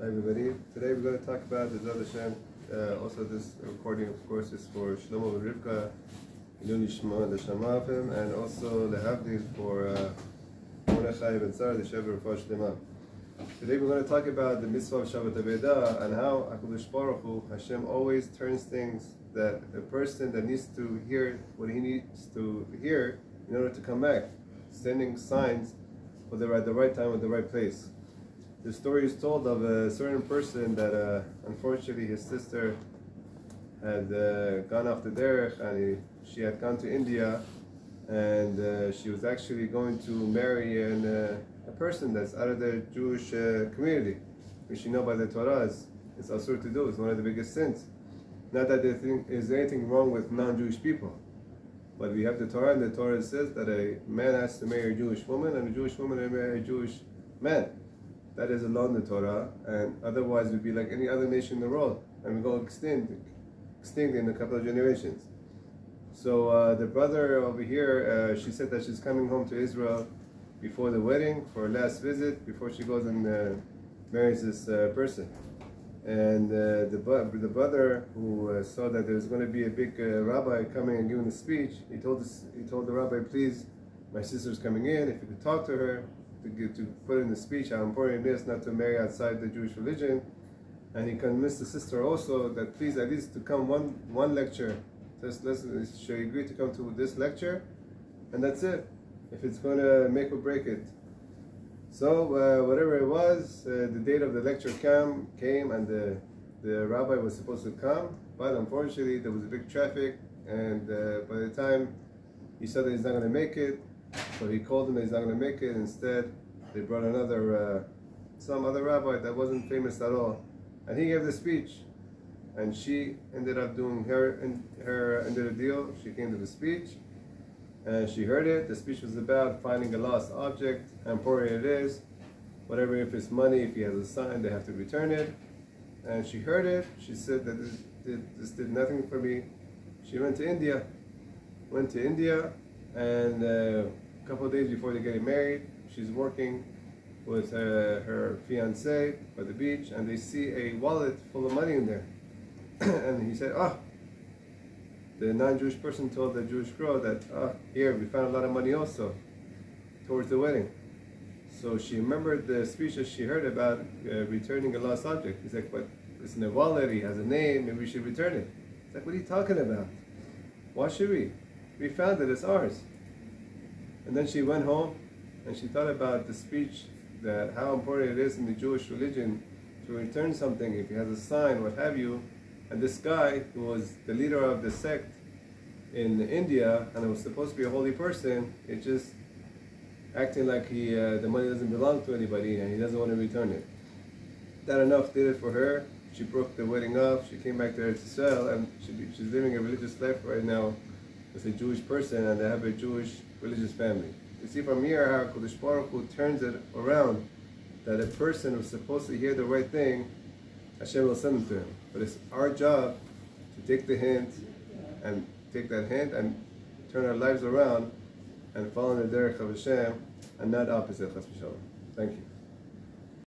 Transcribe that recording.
Hi everybody. Today we're going to talk about the Zad Hashem. Also this recording of course is for Shlomo and Rivka, Ilun Yishma, the Shamavim, and also the Havdil for Mordechai ben Sarah, the Shever Rafah Shlema. Today we're going to talk about the mitzvah of Shabbat Aveda and how HaKadosh Baruch Hu, Hashem always turns things that a person that needs to hear what he needs to hear in order to come back, sending signs for at the right time at the right place. The story is told of a certain person that unfortunately his sister had gone off the derech and she had gone to India, and she was actually going to marry a person that's out of the Jewish community, which you know by the Torah it's asur to do. It's one of the biggest sins. Not that there is anything wrong with non-Jewish people, but we have the Torah, and the Torah says that a man has to marry a Jewish woman and a Jewish woman has to marry a Jewish man. That is a law in the Torah, and otherwise we'd be like any other nation in the world, and we go extinct in a couple of generations. So the brother over here, she said that she's coming home to Israel before the wedding for her last visit, before she goes and marries this person. And the brother who saw that there was going to be a big rabbi coming and giving a speech, he told the rabbi, please, my sister's coming in, if you could talk to her, to put in the speech how important it is not to marry outside the Jewish religion. And he convinced the sister also that please at least to come one lecture, just listen, she agreed to come to this lecture, and that's it, if it's going to make or break it. So whatever it was, the date of the lecture came and the rabbi was supposed to come, but unfortunately there was a big traffic, and by the time he said that he's not going to make it, so he called him that he's not going to make it. Instead, they brought some other rabbi that wasn't famous at all, and he gave the speech, and she ended up doing her end of the deal. She came to the speech, and she heard it. The speech was about finding a lost object, how important it is, whatever, if it's money, if he has a sign, they have to return it. And she heard it. She said that this did nothing for me. She went to India, and a couple of days before they're getting married, she's working with her fiancé by the beach, and they see a wallet full of money in there. And he said, the non-Jewish person told the Jewish girl that, here, we found a lot of money also, towards the wedding. So she remembered the speech that she heard about returning a lost object. He's like, but it's in a wallet, he has a name, maybe we should return it. It's like, what are you talking about? Why should we? We found it, it's ours. And then she went home and she thought about the speech, that how important it is in the Jewish religion to return something if he has a sign, what have you. And this guy, who was the leader of the sect in India and it was supposed to be a holy person, it's just acting like the money doesn't belong to anybody and he doesn't want to return it. That enough did it for her. She broke the wedding off. She came back to Eretz Yisrael, and she's living a religious life right now as a Jewish person, and they have a Jewish religious family. You see from here how Kodesh Baruch Hu turns it around, that a person who's supposed to hear the right thing, Hashem will send them to him. But it's our job to take the hint and take that hint and turn our lives around and follow in the derech of Hashem and not opposite. Thank you.